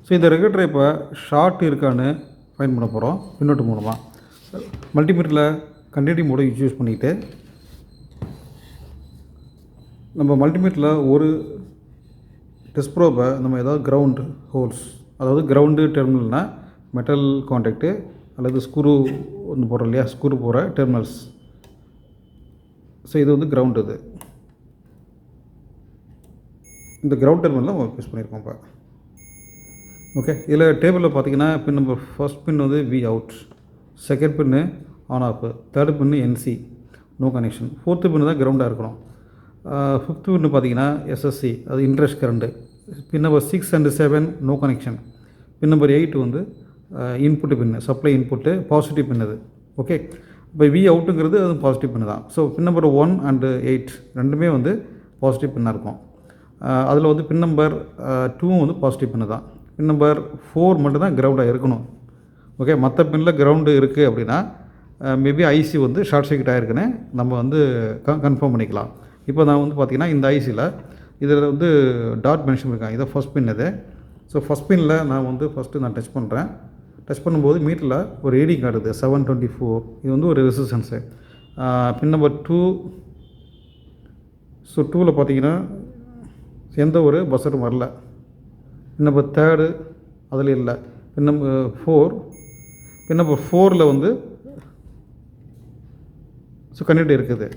So இந்த ரெகுலேட்டரை இப்போ ஷார்ட் இருக்கான்னு ஃபைன் பண்ண போகிறோம் பின்னோட்டு மூலமாக. மல்டிமீட்டரில் கண்டினியூட்டி மோடை யூஸ் பண்ணிக்கிட்டு நம்ம மல்டிமீட்டரில் ஒரு டெஸ்ட் ப்ரோபை நம்ம ஏதாவது கிரவுண்ட் ஹோல்ஸ், அதாவது கிரவுண்டு டெர்மினல்னால் மெட்டல் கான்டாக்டு அல்லது ஸ்க்ரூ ஒன்று போடுறோம் இல்லையா, ஸ்க்ரூ போகிற டெர்மினல்ஸ். ஸோ இது வந்து கிரவுண்ட். இது இந்த கிரவுண்ட் டெர்மினல் நம்ம யூஸ் பண்ணியிருக்கோம் இப்போ. ஓகே, இதில் டேபிளில் பார்த்தீங்கன்னா பின் நம்பர் ஃபர்ஸ்ட் பின் வந்து V out, second pin on off, third pin NC no connection, fourth pin தான் கிரவுண்டாக இருக்கணும், ஃபிஃப்த்து பின்னு பார்த்தீங்கன்னா எஸ்எஸ்சி அது interest current, pin number 6 and 7 no connection, pin number 8 வந்து input pin supply input positive pin அது. Okay, இப்போ we அவுட்டுங்கிறது அது positive பின்னு தான். ஸோ பின் நம்பர் 1 and 8 ரெண்டுமே வந்து பாசிட்டிவ் பின்னாக இருக்கும். அதில் வந்து பின் நம்பர் 2 வந்து பாசிட்டிவ் பின்னு தான். பின் நம்பர் 4 மட்டும் தான் கிரவுண்டாக இருக்கணும். ஓகே, மற்ற பின்னில் கிரவுண்டு இருக்குது அப்படின்னா மேபி ஐசி வந்து ஷார்ட் சர்க்யூட் ஆகிருக்குன்னு நம்ம வந்து கன்ஃபார்ம் பண்ணிக்கலாம். இப்போ நான் வந்து பார்த்திங்கன்னா இந்த ஐசியில் இதில் வந்து டாட் மென்ஷன் இருக்கேன், இதை ஃபஸ்ட் பின் இது. ஸோ ஃபஸ்ட் பின்னில் நான் வந்து ஃபஸ்ட்டு நான் டச் பண்ணுறேன். டச் பண்ணும்போது மீட்டரில் ஒரு ரீடிங் காட்டுது 724. இது வந்து ஒரு ரெசிஸ்டன்ஸு. பின் நம்பர் 2, ஸோ 2ல் பார்த்தீங்கன்னா எந்த ஒரு பஸ்ஸரும் வரல. பின் நம்பர் 3 அதில் இல்லை. பின் நம்பர் 4, பின் நம்பர் 4ல் வந்து ஸோ கண்டிப்பாக இருக்குது.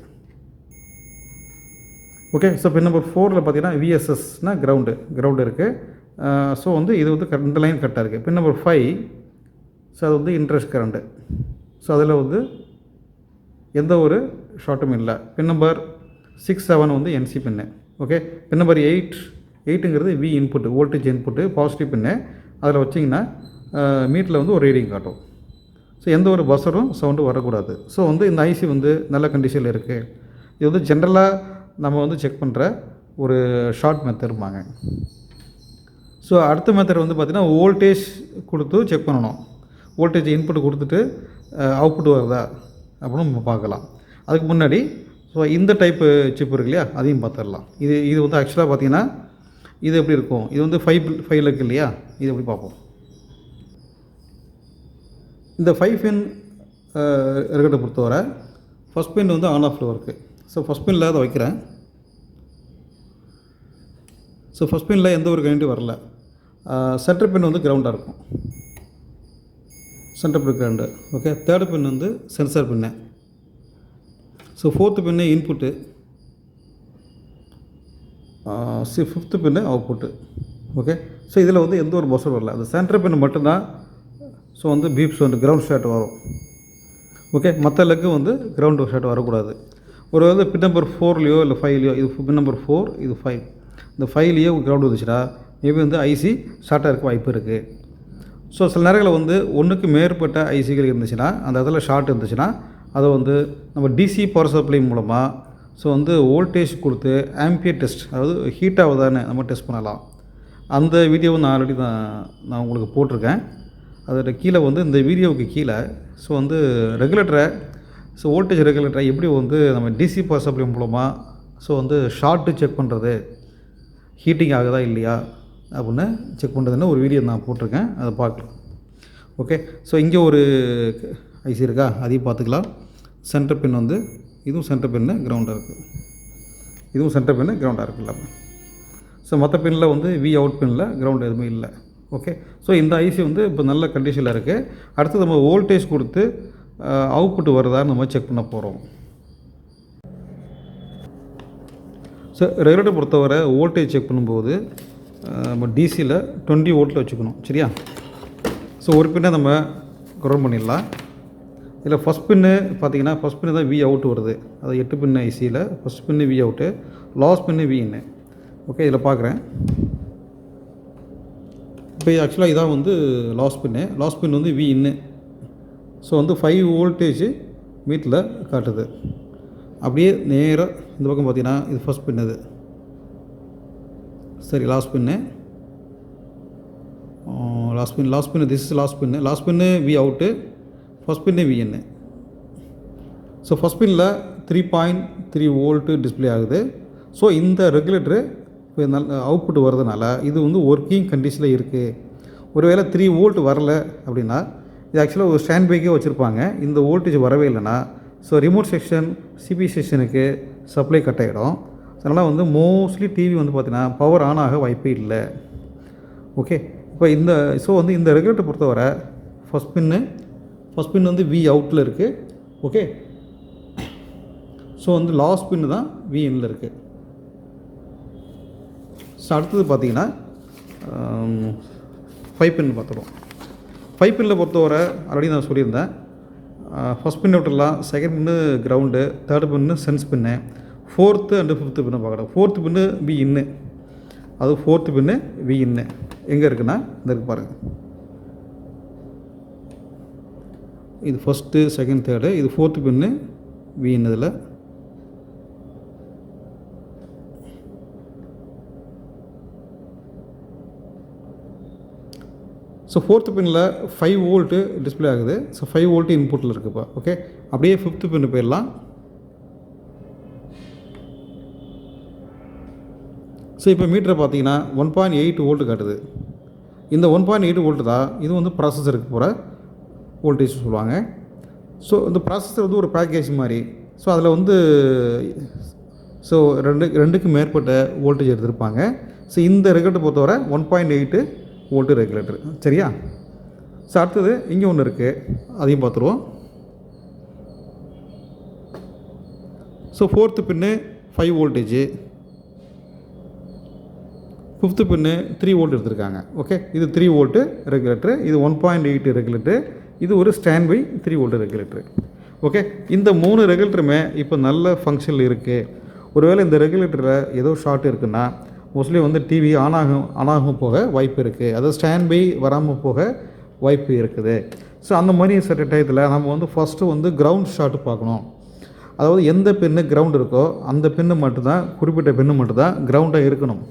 ஓகே, ஸோ பின் நம்பர் 4ல் பார்த்தீங்கன்னா விஎஸ்எஸ்னால் கிரவுண்டு இருக்குது. ஸோ வந்து இது வந்து இந்த லைன் கரெக்டாக இருக்குது. பின் நம்பர் 5, ஸோ அது வந்து இன்ட்ரெஸ்ட் கரண்ட்டு. ஸோ அதில் வந்து எந்த ஒரு ஷார்ட்டும் இல்லை. பின் நம்பர் 6, 7 வந்து NC pin. Okay, pin number 8ங்கிறது V input, voltage input positive pin. அதில் வச்சிங்கன்னா மீட்டரில் வந்து ஒரு ரீடிங் காட்டும். ஸோ எந்த ஒரு பஸ்ஸரும் சவுண்டு வரக்கூடாது. ஸோ வந்து இந்த ஐசி வந்து நல்ல கண்டிஷனில் இருக்குது. இது வந்து ஜென்ரலாக நம்ம வந்து செக் பண்ணுற ஒரு ஷார்ட் மெத்தடுமாங்க. ஸோ அடுத்த மெத்தட் வந்து பார்த்திங்கன்னா வோல்டேஜ் கொடுத்து செக் பண்ணணும். வோல்டேஜ் இன்புட் கொடுத்துட்டு அவுட்புட் வருதா அப்படின்னு நம்ம பார்க்கலாம். அதுக்கு முன்னாடி ஸோ இந்த டைப்பு சிப் இருக்கு இல்லையா, அதையும் பார்த்துடலாம். இது வந்து ஆக்சுவலாக பார்த்திங்கன்னா இது எப்படி இருக்கும், இது வந்து 5 இருக்கு இல்லையா, இது எப்படி பார்ப்போம். இந்த 5 பின் ரெகுலேட்டரை பொறுத்தவரை ஃபஸ்ட் பின் வந்து ஆன் ஆஃபில் இருக்குது. ஸோ ஃபஸ்ட் பின்னில் அதை வைக்கிறேன். ஸோ ஃபஸ்ட் பின்னில் எந்த ஒரு கரண்ட்டும் வரல. சென்டர் பின் வந்து கிரவுண்டாக இருக்கும், சென்டர் பின் கிரவுண்டு. ஓகே, தேர்டு பின் வந்து சென்சார் பின்னு. ஸோ ஃபோர்த்து பின்னு இன்புட்டு, ஃபிஃப்த்து பின்னு அவுட்புட்டு. ஓகே, ஸோ இதில் வந்து எந்த ஒரு பஸ்ஸரும் வரல. அந்த சென்டர் பின்னு மட்டும்தான் ஸோ வந்து பீப்ஸ் வந்து கிரவுண்ட் ஷாட் வரும். ஓகே, மற்ற லெக்கு வந்து கிரவுண்டு ஷாட் வரக்கூடாது. ஒரு வந்து பின் நம்பர் 4லையோ இல்லை 5லையோ, இது பின் நம்பர் 4, இது 5, இந்த 5லையோ கிரவுண்டு வந்துச்சுன்னா மேபி வந்து ஐசி ஷார்ட்டாக இருக்க வாய்ப்பு இருக்குது. ஸோ சில நேரங்களில் வந்து ஒன்றுக்கு மேற்பட்ட ஐசிகள் இருந்துச்சுன்னா, அந்த இடத்துல ஷார்ட் இருந்துச்சுன்னா அதை வந்து நம்ம டிசி பவர் சப்ளை மூலமாக ஸோ வந்து வோல்டேஜ் கொடுத்து ஆம்பியர் டெஸ்ட், அதாவது ஹீட் ஆகுதான்னு நம்ம டெஸ்ட் பண்ணலாம். அந்த வீடியோவை நான் ஆல்ரெடி நான் உங்களுக்கு போட்டிருக்கேன். அதோட கீழே வந்து இந்த வீடியோவுக்கு கீழே ஸோ வந்து ரெகுலேட்டரை, ஸோ வோல்டேஜ் ரெகுலேட்டரை எப்படி வந்து நம்ம டிசி பவர் சப்ளை மூலமாக ஸோ வந்து ஷார்ட்டு செக் பண்ணுறது, ஹீட்டிங் ஆகுதா இல்லையா அப்படின்னு செக் பண்ணுறதுன்னு ஒரு வீடியோ நான் போட்டிருக்கேன், அதை பார்க்கலாம். ஓகே, ஸோ இங்கே ஒரு ஐசி இருக்கா, அதையும் பார்த்துக்கலாம். சென்டர் பின் வந்து இதுவும் சென்டர் பின்னு கிரவுண்டாக இருக்குது, இதுவும் சென்டர் பின்னு கிரவுண்டாக இருக்குது எல்லாமே. ஸோ மற்ற பின்னில் வந்து வி அவுட் பின்னில் கிரவுண்ட் எதுவுமே இல்லை. ஓகே, ஸோ இந்த ஐசி வந்து இப்போ நல்ல கண்டிஷனில் இருக்குது. அடுத்து நம்ம வோல்டேஜ் கொடுத்து அவுட்புட் வருதான்னு நம்ம செக் பண்ண போகிறோம். ஸோ ரெகுலேட்டர் பொறுத்தவரை வோல்டேஜ் செக் பண்ணும்போது நம்ம டிசியில் 20 வோல்ட்டில் வச்சுக்கணும், சரியா. ஸோ ஒரு பின்னை நம்ம கிரவுண்ட் பண்ணிடலாம். இதில் ஃபஸ்ட் பின்னு பார்த்தீங்கன்னா ஃபஸ்ட் பின்னு தான் வி அவுட் வருது. அது 8 பின்னு ஐசியில் first pin V out, last pin V in. Okay, இதில் பார்க்குறேன். இப்போ ஆக்சுவலாக இதான் வந்து லாஸ்ட் பின் வந்து வி இன்னு. ஸோ வந்து 5 வோல்டேஜ் மீட்டரில் காட்டுது. அப்படியே நேராக இந்த பக்கம் பார்த்தீங்கன்னா இது ஃபஸ்ட் பின், இது சரி last pin this is last pin V out, first pin V in. So first பின்னில் 3.3 வோல்ட்டு டிஸ்பிளே ஆகுது. ஸோ இந்த ரெகுலேட்டரு இப்போ நல்ல அவுட்புட் வர்றதுனால இது வந்து ஒர்க்கிங் கண்டிஷனில் இருக்குது. ஒருவேளை 3 வோல்ட் வரல அப்படின்னா இது ஆக்சுவலாக ஒரு ஸ்டாண்ட் பைக்கே வச்சுருப்பாங்க. இந்த வோல்டேஜ் வரவே இல்லைன்னா ஸோ ரிமோட் செக்ஷன் சிபி செக்ஷனுக்கு சப்ளை கட் ஆகிடும். அதனால் வந்து மோஸ்ட்லி டிவி வந்து பார்த்திங்கன்னா பவர் ஆன் ஆக வாய்ப்பே இல்லை. ஓகே, இப்போ இந்த ரெகுலேட்டர் பொறுத்தவரை ஃபஸ்ட் பின் வந்து வி அவுட்டில் இருக்குது. ஓகே, ஸோ வந்து லாஸ்ட் பின்னு தான் வி இன்னில் இருக்குது. ஸோ அடுத்தது பார்த்திங்கன்னா 5 பின் பார்த்துருவோம். 5 பின்னில் பொறுத்தவரை ஆல்ரெடி நான் சொல்லியிருந்தேன். ஃபஸ்ட் பின் விட்டுடலாம், second pin ground, third pin sense pin, 4th and 5th பின்னு பார்க்கலாம். 4th பின்னு வி இன்னு, அது 4th பின்னு வி இன்னு எங்கே இருக்குன்னா இந்த இருக்கு பாருங்கள். இது ஃபஸ்ட்டு, செகண்ட், தேர்டு, இது 4th pin we இன்னதில். So 4th பின்னில் 5 வோல்ட்டு டிஸ்பிளே ஆகுது. ஸோ 5 வோல்ட்டு இன்புட்டில் இருக்குப்பா. ஓகே, அப்படியே 5th பின்னு போயிடலாம். ஸோ இப்போ மீட்டரை பார்த்தீங்கன்னா 1.8 வோல்ட்டு காட்டுது. இந்த 1.8 வோல்ட்டு தான் இது வந்து ப்ராசஸருக்கு போகிற வோல்டேஜ் சொல்லுவாங்க. ஸோ இந்த ப்ராசஸர் வந்து ஒரு பேக்கேஜ் மாதிரி. ஸோ அதில் வந்து ரெண்டுக்கு மேற்பட்ட வோல்டேஜ் எடுத்திருப்பாங்க. ஸோ இந்த ரெகுலேட்டர் பொறுத்தவரை 1.8 வோல்ட்டு ரெகுலேட்டர். சரியா? ஸோ அடுத்தது இங்கே ஒன்று இருக்குது, அதையும் பார்த்துருவோம். So 4th pin 5 voltage, 5th pin 3 volt எடுத்திருக்காங்க. ஓகே, இது 3 வோல்ட்டு ரெகுலேட்டரு, இது 1.8 ரெகுலேட்டரு, இது ஒரு stand by 3 volt regulator. Okay, இந்த 3 ரெகுலேட்டருமே இப்போ நல்ல ஃபங்க்ஷனில் இருக்குது. ஒருவேளை இந்த ரெகுலேட்டரில் ஏதோ ஷார்ட் இருக்குன்னா மோஸ்ட்லி வந்து டிவி ஆனாகும் போக வாய்ப்பு இருக்குது. அதாவது ஸ்டாண்ட் பை வராமல் போக வாய்ப்பு இருக்குது. ஸோ அந்த மாதிரி சில டயத்தில் நம்ம வந்து ஃபஸ்ட்டு வந்து கிரவுண்ட் ஷாட்டு பார்க்கணும். அதாவது எந்த பின்னு கிரவுண்ட் இருக்கோ அந்த பின்னு மட்டும்தான், குறிப்பிட்ட பின்னு மட்டும்தான் கிரவுண்டாக இருக்கணும்.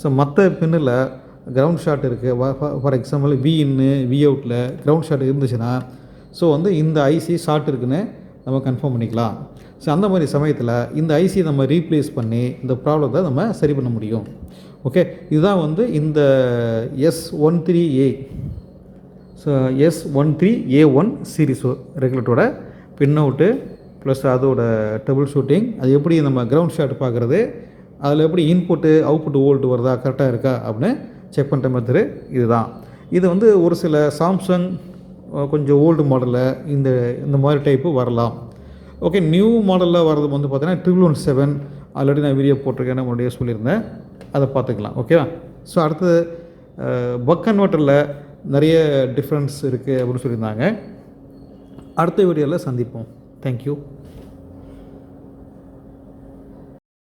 ஸோ மற்ற பின்னில் கிரவுண்ட் ஷாட் இருக்குது. ஃபார் எக்ஸாம்பிள் வி இன்னு வி அவுட்டில் கிரவுண்ட் ஷாட் இருந்துச்சுன்னா ஸோ வந்து இந்த ஐசி ஷார்ட் இருக்குன்னு நம்ம கன்ஃபார்ம் பண்ணிக்கலாம். ஸோ அந்த மாதிரி சமயத்தில் இந்த ஐசியை நம்ம ரீப்ளேஸ் பண்ணி இந்த ப்ராப்ளத்தை நம்ம சரி பண்ண முடியும். ஓகே, இதுதான் வந்து இந்த S13A ஸோ S13A1 சீரிஸ் ரெகுலேட்டரோட பின் அவுட்டு ப்ளஸ் அதோட டபுள் ஷூட்டிங். அது எப்படி நம்ம கிரவுண்ட் ஷாட் பார்க்குறது, அதில் எப்படி இன்புட்டு அவுட்புட் வோல்ட் வருதா கரெக்டாக இருக்கா அப்படின்னு செக் பண்ணுற மெத்தடு இதுதான். இது வந்து ஒரு சில சாம்சங் கொஞ்சம் ஓல்டு மாடலில் இந்த மாதிரி டைப்பு வரலாம். ஓகே, நியூ மாடலில் வர்றது வந்து பார்த்தீங்கன்னா 777 ஆல்ரெடி நான் வீடியோ போட்டிருக்கேன்னு முன்னாடியே சொல்லியிருந்தேன், அதை பார்த்துக்கலாம். ஓகேவா? ஸோ அடுத்தது பக் கன்வெர்ட்டரில் நிறைய டிஃப்ரென்ஸ் இருக்குது அப்படின்னு சொல்லியிருந்தாங்க. அடுத்த வீடியோவில் சந்திப்போம். தேங்க்யூ.